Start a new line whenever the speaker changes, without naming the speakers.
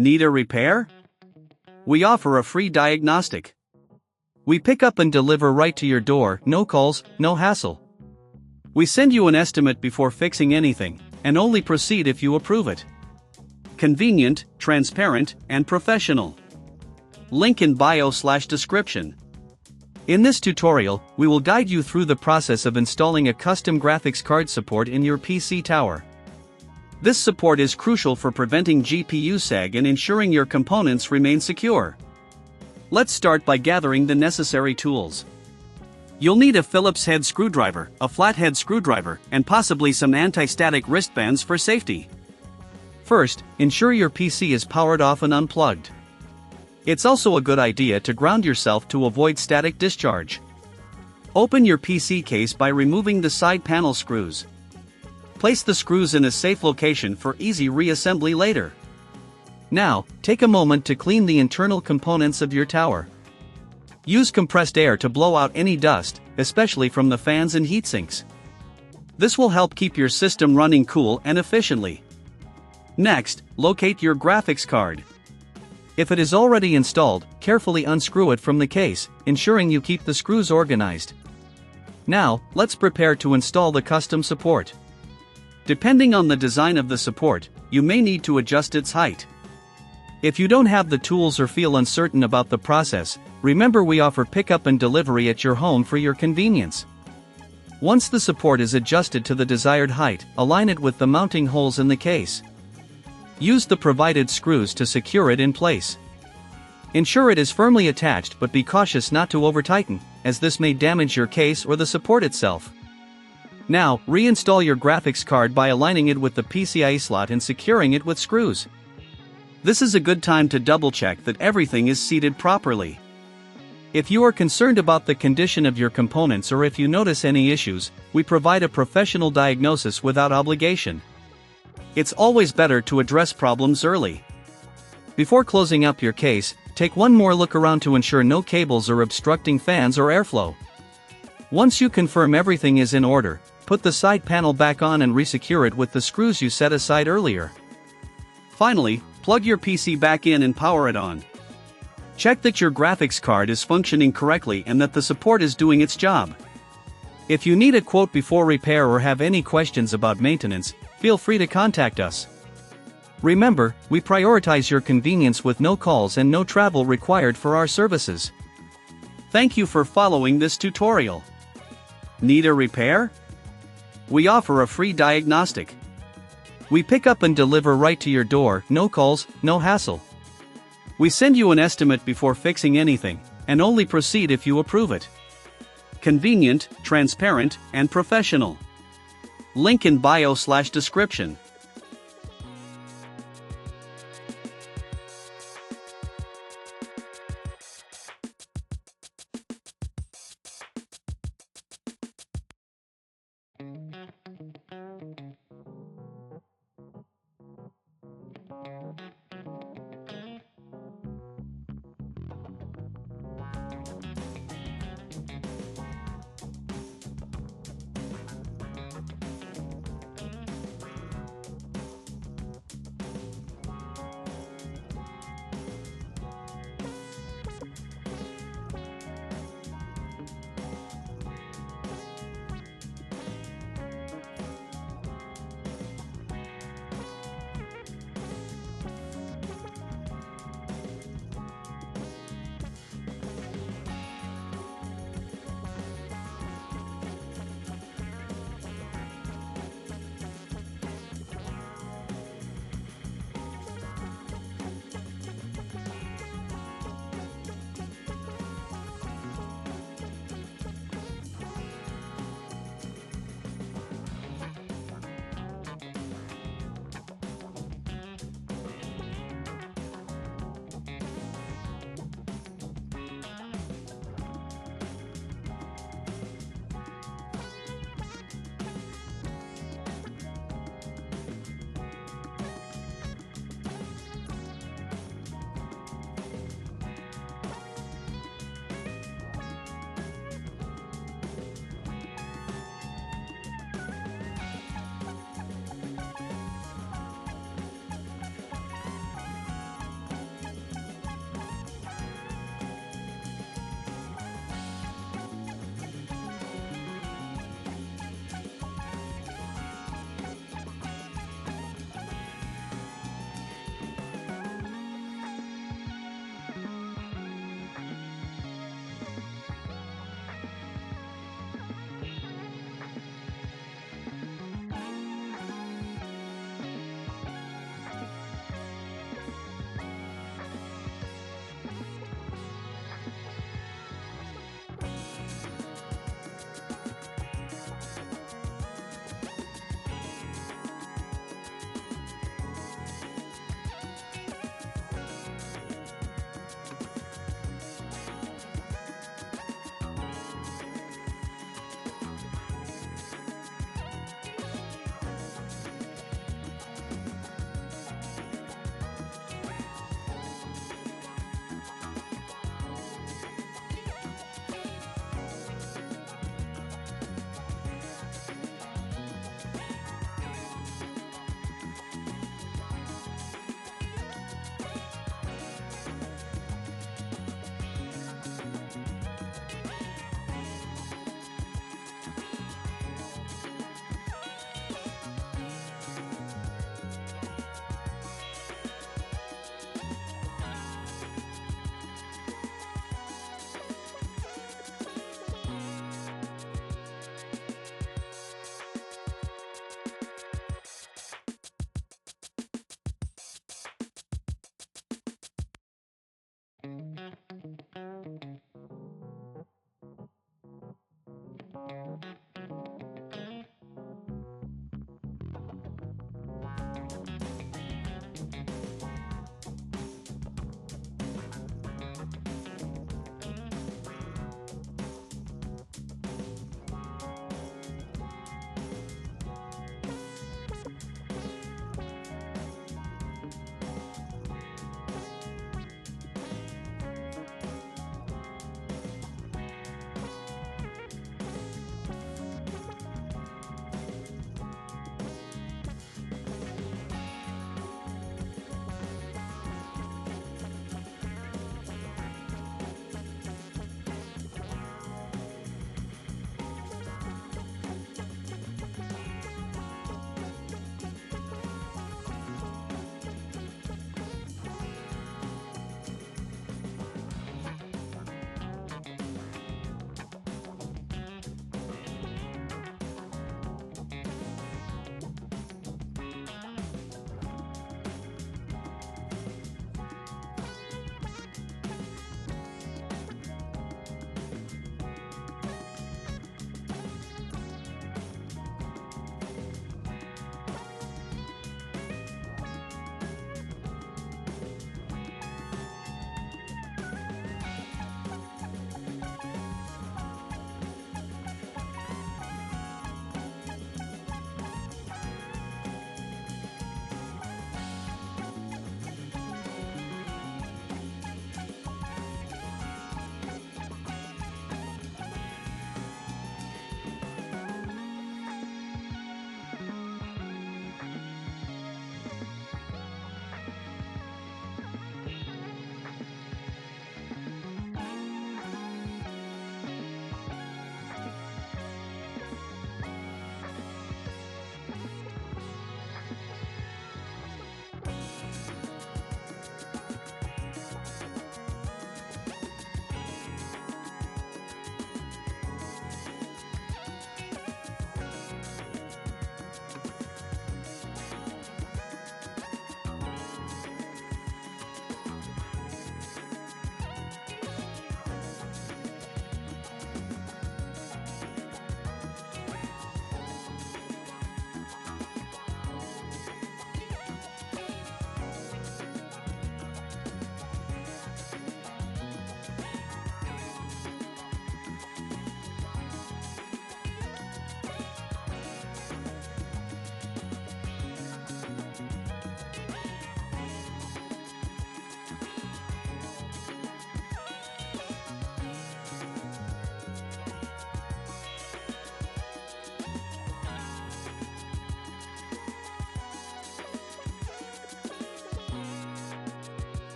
Need a repair? We offer a free diagnostic. We pick up and deliver right to your door, no calls, no hassle. We send you an estimate before fixing anything, and only proceed if you approve it. Convenient, transparent, and professional. Link in bio/description. In this tutorial, we will guide you through the process of installing a custom graphics card support in your PC tower. This support is crucial for preventing GPU sag and ensuring your components remain secure. Let's start by gathering the necessary tools. You'll need a Phillips head screwdriver, a flathead screwdriver, and possibly some anti-static wristbands for safety. First, ensure your PC is powered off and unplugged. It's also a good idea to ground yourself to avoid static discharge. Open your PC case by removing the side panel screws. Place the screws in a safe location for easy reassembly later. Now, take a moment to clean the internal components of your tower. Use compressed air to blow out any dust, especially from the fans and heatsinks. This will help keep your system running cool and efficiently. Next, locate your graphics card. If it is already installed, carefully unscrew it from the case, ensuring you keep the screws organized. Now, let's prepare to install the custom support. Depending on the design of the support, you may need to adjust its height. If you don't have the tools or feel uncertain about the process, remember we offer pickup and delivery at your home for your convenience. Once the support is adjusted to the desired height, align it with the mounting holes in the case. Use the provided screws to secure it in place. Ensure it is firmly attached, but be cautious not to over-tighten, as this may damage your case or the support itself. Now, reinstall your graphics card by aligning it with the PCIe slot and securing it with screws. This is a good time to double-check that everything is seated properly. If you are concerned about the condition of your components or if you notice any issues, we provide a professional diagnosis without obligation. It's always better to address problems early. Before closing up your case, take one more look around to ensure no cables are obstructing fans or airflow. Once you confirm everything is in order, put the side panel back on and resecure it with the screws you set aside earlier. Finally, plug your PC back in and power it on. Check that your graphics card is functioning correctly and that the support is doing its job. If you need a quote before repair or have any questions about maintenance, feel free to contact us. Remember, we prioritize your convenience with no calls and no travel required for our services. Thank you for following this tutorial. Need a repair? We offer a free diagnostic. We pick up and deliver right to your door, no calls, no hassle. We send you an estimate before fixing anything, and only proceed if you approve it. Convenient, transparent, and professional. Link in bio/description.